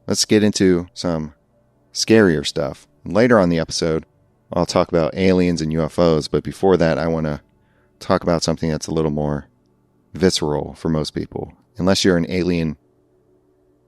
let's get into some scarier stuff. Later on the episode, I'll talk about aliens and UFOs, but before that, I want to talk about something that's a little more visceral for most people. Unless you're an alien,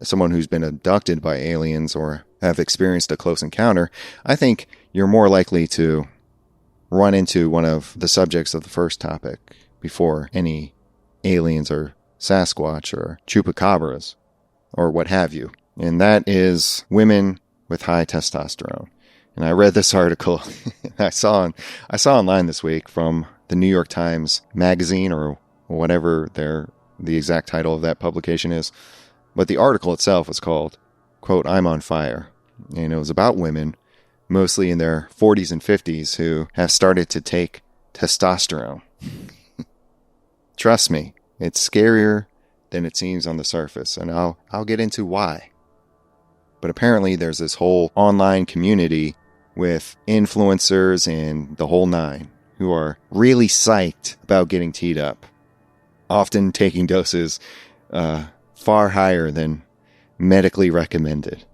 someone who's been abducted by aliens or have experienced a close encounter, I think you're more likely to run into one of the subjects of the first topic before any aliens or Sasquatch or chupacabras or what have you. And that is women with high testosterone. And I read this article I saw online this week from the New York Times Magazine or whatever the exact title of that publication is. But the article itself was called, quote, "I'm on fire." And it was about women, mostly in their 40s and 50s, who have started to take testosterone. Trust me, it's scarier than it seems on the surface, and I'll get into why. But apparently there's this whole online community with influencers and the whole nine who are really psyched about getting teed up, often taking doses far higher than medically recommended.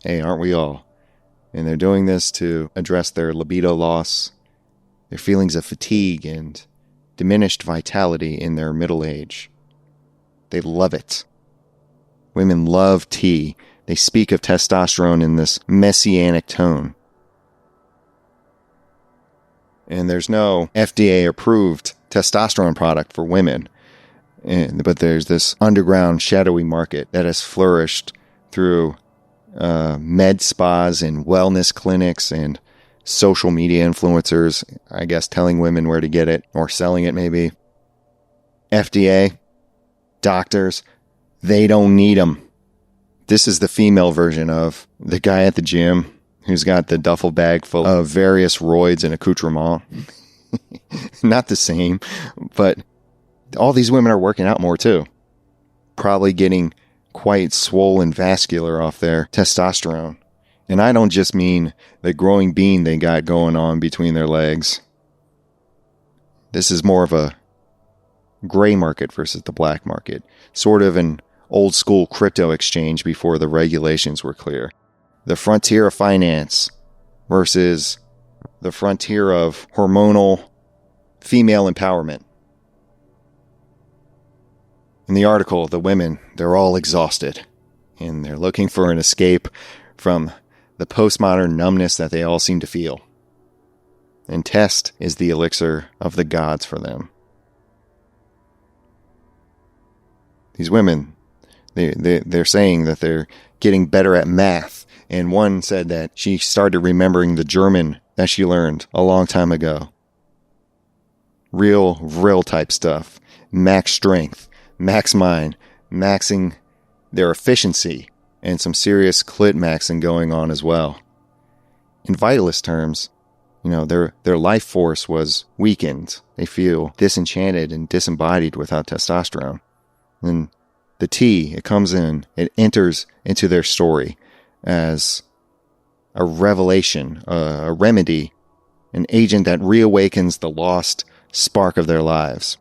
Hey, aren't we all? And they're doing this to address their libido loss, their feelings of fatigue, and diminished vitality in their middle age. They love it. Women love tea. They speak of testosterone in this messianic tone. And there's no FDA-approved testosterone product for women. But there's this underground, shadowy market that has flourished through med spas and wellness clinics and social media influencers, I guess, telling women where to get it or selling it maybe. FDA, doctors, they don't need them. This is the female version of the guy at the gym who's got the duffel bag full of various roids and accoutrements. Not the same, but all these women are working out more too. Probably getting quite swollen vascular off their testosterone. And I don't just mean the growing bean they got going on between their legs. This is more of a gray market versus the black market. Sort of an old school crypto exchange before the regulations were clear. The frontier of finance versus the frontier of hormonal female empowerment. In the article, the women, they're all exhausted, and they're looking for an escape from the postmodern numbness that they all seem to feel. And test is the elixir of the gods for them. These women, they're saying that they're getting better at math, and one said that she started remembering the German that she learned a long time ago. Real type stuff. Max strength. Max mind, maxing their efficiency, and some serious clit maxing going on as well. In vitalist terms, their life force was weakened. They feel disenchanted and disembodied without testosterone. And the tea, it comes in, it enters into their story as a revelation, a remedy, an agent that reawakens the lost spark of their lives.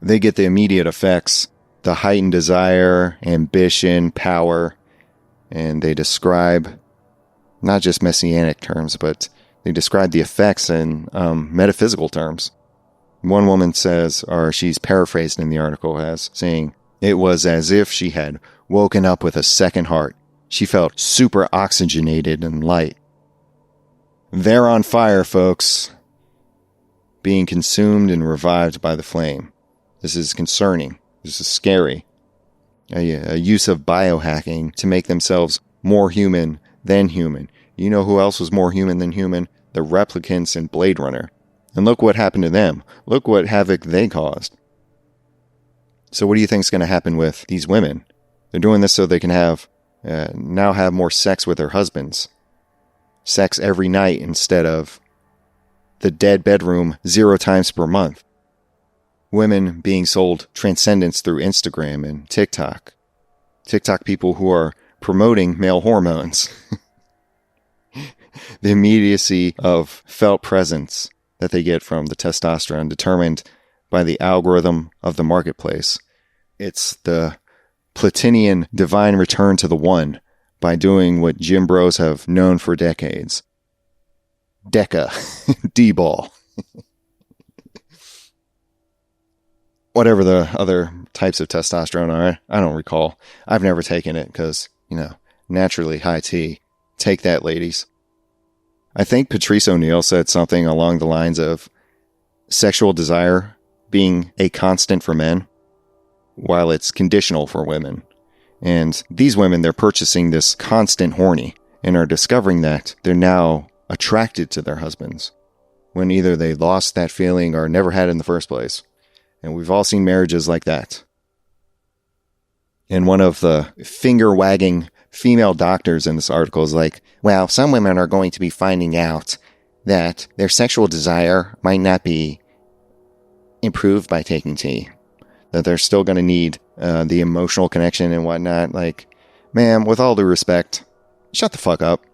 They get the immediate effects, the heightened desire, ambition, power, and they describe not just messianic terms, but they describe the effects in metaphysical terms. One woman says, or she's paraphrased in the article as saying, it was as if she had woken up with a second heart. She felt super oxygenated and light. They're on fire, folks, being consumed and revived by the flame. This is concerning. This is scary. A use of biohacking to make themselves more human than human. You know who else was more human than human? The replicants in Blade Runner. And look what happened to them. Look what havoc they caused. So what do you think is going to happen with these women? They're doing this so they can now have more sex with their husbands. Sex every night instead of the dead bedroom 0 times per month. Women being sold transcendence through Instagram and TikTok. TikTok people who are promoting male hormones. The immediacy of felt presence that they get from the testosterone determined by the algorithm of the marketplace. It's the Platinian divine return to the one by doing what gym bros have known for decades. Deca. D-ball. Whatever the other types of testosterone are, I don't recall. I've never taken it because, naturally high T. Take that, ladies. I think Patrice O'Neal said something along the lines of sexual desire being a constant for men, while it's conditional for women. And these women, they're purchasing this constant horny and are discovering that they're now attracted to their husbands when either they lost that feeling or never had it in the first place. And we've all seen marriages like that. And one of the finger-wagging female doctors in this article is like, well, some women are going to be finding out that their sexual desire might not be improved by taking tea. That they're still going to need the emotional connection and whatnot. Like, ma'am, with all due respect, shut the fuck up.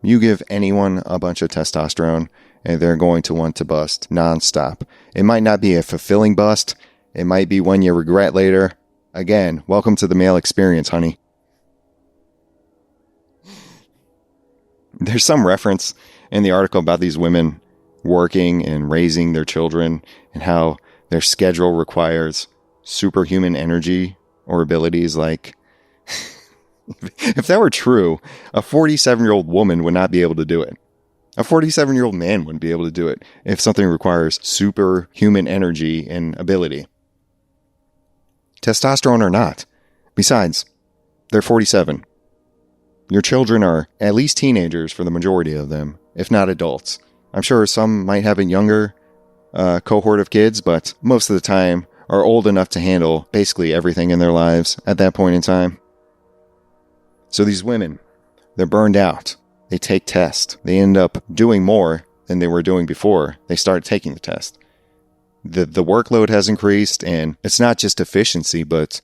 You give anyone a bunch of testosterone and they're going to want to bust nonstop. It might not be a fulfilling bust. It might be one you regret later. Again, welcome to the male experience, honey. There's some reference in the article about these women working and raising their children and how their schedule requires superhuman energy or abilities. Like, if that were true, a 47-year-old woman would not be able to do it. A 47-year-old man wouldn't be able to do it if something requires superhuman energy and ability. Testosterone or not. Besides, they're 47. Your children are at least teenagers for the majority of them, if not adults. I'm sure some might have a younger cohort of kids, but most of the time are old enough to handle basically everything in their lives at that point in time. So these women, they're burned out. They take tests. They end up doing more than they were doing before they started taking the test. The workload has increased, and it's not just efficiency, but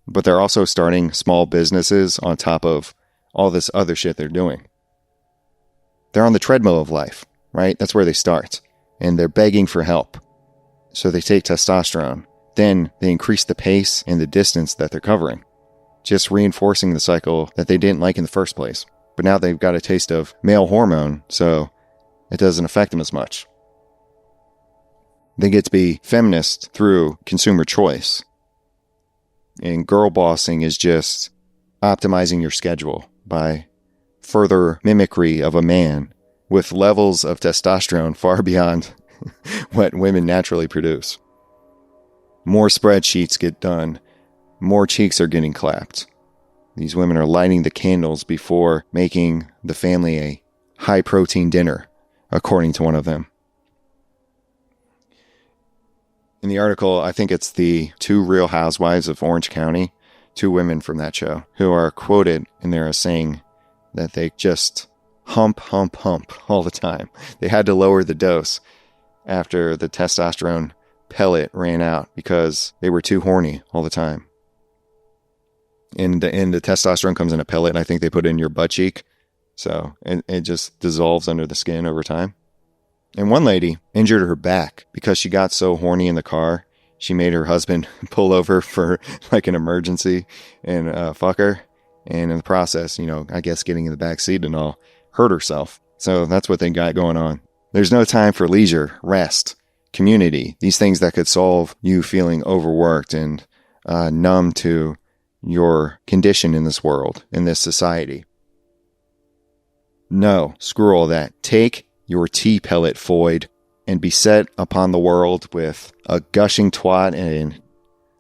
they're also starting small businesses on top of all this other shit they're doing. They're on the treadmill of life, right? That's where they start. And they're begging for help. So they take testosterone. Then they increase the pace and the distance that they're covering, just reinforcing the cycle that they didn't like in the first place. But now they've got a taste of male hormone, so it doesn't affect them as much. They get to be feminist through consumer choice. And girl bossing is just optimizing your schedule by further mimicry of a man with levels of testosterone far beyond what women naturally produce. More spreadsheets get done. More cheeks are getting clapped. These women are lighting the candles before making the family a high-protein dinner, according to one of them. In the article, I think it's the 2 Real Housewives of Orange County, 2 women from that show, who are quoted in there as saying that they just hump all the time. They had to lower the dose after the testosterone pellet ran out because they were too horny all the time. And the testosterone comes in a pellet, and I think they put it in your butt cheek. So it just dissolves under the skin over time. And one lady injured her back because she got so horny in the car. She made her husband pull over for like an emergency and fuck her. And in the process, I guess getting in the back seat and all, hurt herself. So that's what they got going on. There's no time for leisure, rest, community, these things that could solve you feeling overworked and numb to your condition in this world, in this society. No, screw all that. Take your tea pellet, Foyd, and be set upon the world with a gushing twat and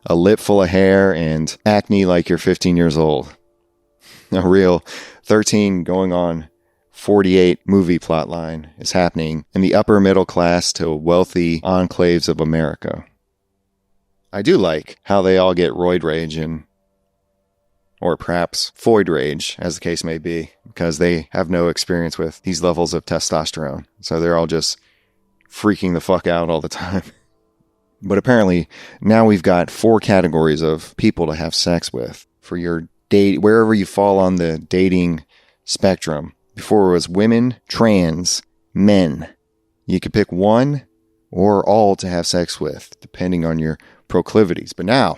a lip full of hair and acne like you're 15 years old. A real 13 going on 48 movie plotline is happening in the upper middle class to wealthy enclaves of America. I do like how they all get roid rage or perhaps Foyd rage, as the case may be, because they have no experience with these levels of testosterone. So they're all just freaking the fuck out all the time. But apparently, now we've got 4 categories of people to have sex with for your date, wherever you fall on the dating spectrum. Before it was women, trans, men. You could pick one or all to have sex with, depending on your proclivities. But now,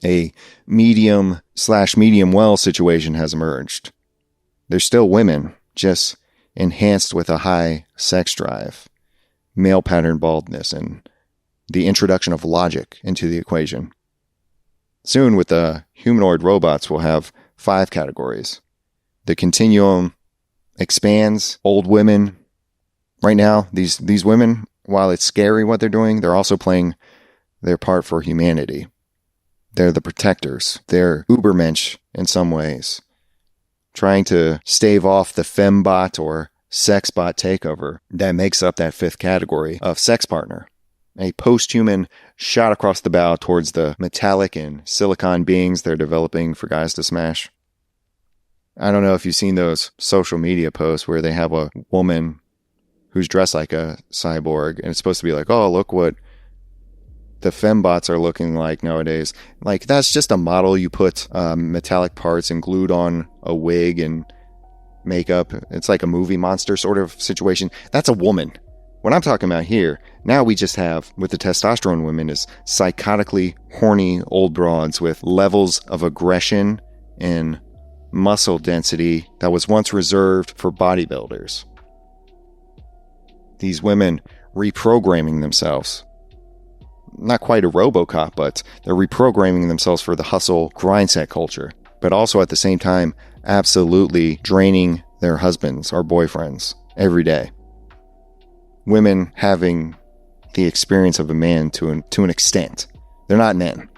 A medium/medium well situation has emerged. They're still women, just enhanced with a high sex drive, male pattern baldness, and the introduction of logic into the equation. Soon, with the humanoid robots, we'll have 5 categories. The continuum expands. Old women. Right now, these women, while it's scary what they're doing, they're also playing their part for humanity. They're the protectors. They're Ubermensch in some ways, trying to stave off the fembot or sexbot takeover that makes up that 5th category of sex partner. A post-human shot across the bow towards the metallic and silicon beings they're developing for guys to smash. I don't know if you've seen those social media posts where they have a woman who's dressed like a cyborg, and it's supposed to be like, oh, look what the fembots are looking like nowadays. Like, that's just a model you put metallic parts and glued on a wig and makeup. It's like a movie monster sort of situation. That's a woman. What I'm talking about here, now we just have, with the testosterone women, is psychotically horny old broads with levels of aggression and muscle density that was once reserved for bodybuilders. These women reprogramming themselves. Not quite a RoboCop, but they're reprogramming themselves for the hustle grindset culture, but also at the same time absolutely draining their husbands or boyfriends every day. Women having the experience of a man to an extent. They're not men.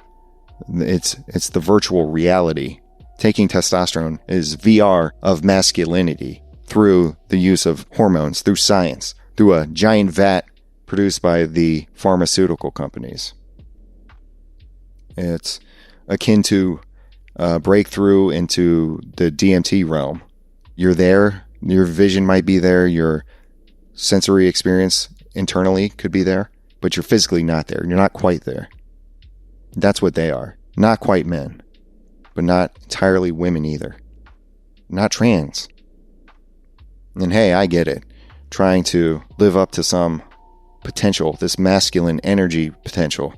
It's the virtual reality. Taking testosterone is VR of masculinity through the use of hormones, through science, through a giant vat produced by the pharmaceutical companies. It's akin to a breakthrough into the DMT realm. You're there, your vision might be there, your sensory experience internally could be there, but you're physically not there. You're not quite there. That's what they are. Not quite men, but not entirely women either. Not trans. And hey, I get it. Trying to live up to some potential, this masculine energy potential.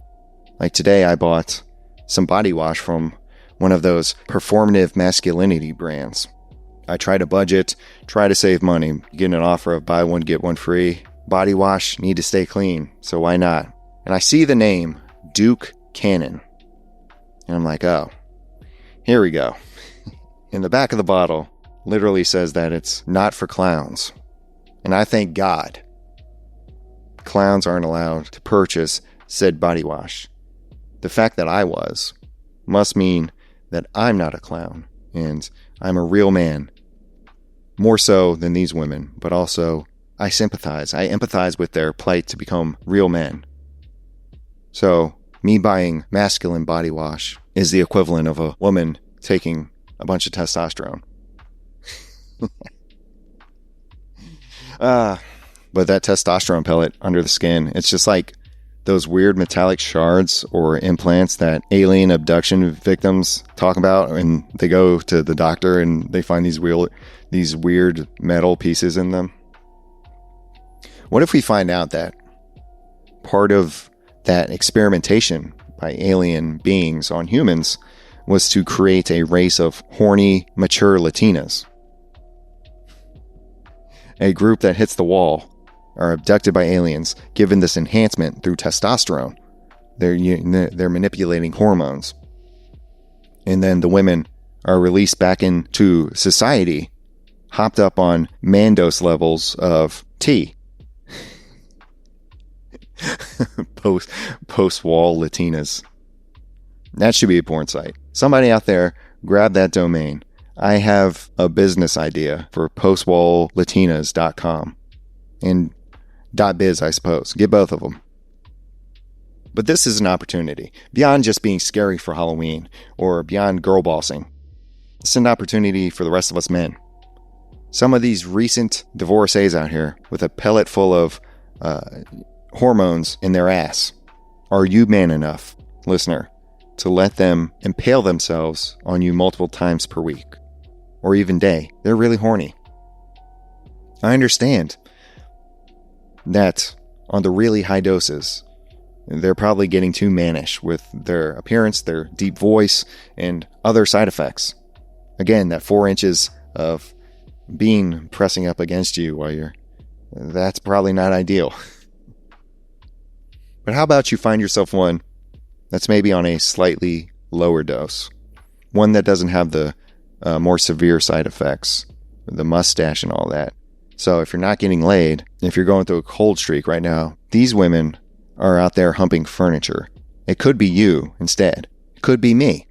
Like today, I bought some body wash from one of those performative masculinity brands. I try to budget, try to save money, get an offer of buy one, get one free. Body wash, need to stay clean, so why not? And I see the name, Duke Cannon. And I'm like, oh, here we go. In the back of the bottle, literally says that it's not for clowns. And I thank God clowns aren't allowed to purchase said body wash. The fact that I was must mean that I'm not a clown and I'm a real man. More so than these women, but also I sympathize. I empathize with their plight to become real men. So, me buying masculine body wash is the equivalent of a woman taking a bunch of testosterone. But that testosterone pellet under the skin, it's just like those weird metallic shards or implants that alien abduction victims talk about, and they go to the doctor and they find these weird metal pieces in them. What if we find out that part of that experimentation by alien beings on humans was to create a race of horny, mature Latinas? A group that hits the wall, are abducted by aliens, given this enhancement through testosterone. They're manipulating hormones. And then the women are released back into society, hopped up on Mandos levels of T. Post-wall Latinas. That should be a porn site. Somebody out there, grab that domain. I have a business idea for postwalllatinas.com and .biz, I suppose. Get both of them. But this is an opportunity. Beyond just being scary for Halloween or beyond girl bossing. It's an opportunity for the rest of us men. Some of these recent divorcees out here with a pellet full of hormones in their ass. Are you man enough, listener, to let them impale themselves on you multiple times per week? Or even day? They're really horny. I understand that on the really high doses, they're probably getting too mannish with their appearance, their deep voice, and other side effects. Again, that 4 inches of bean pressing up against you while that's probably not ideal. But how about you find yourself one that's maybe on a slightly lower dose? One that doesn't have the more severe side effects, the mustache and all that. So if you're not getting laid, if you're going through a cold streak right now, these women are out there humping furniture. It could be you instead. It could be me.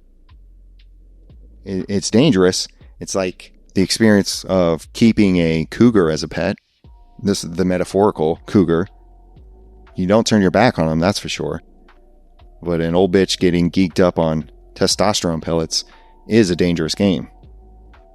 It's dangerous. It's like the experience of keeping a cougar as a pet. This is the metaphorical cougar. You don't turn your back on them, that's for sure. But an old bitch getting geeked up on testosterone pellets is a dangerous game.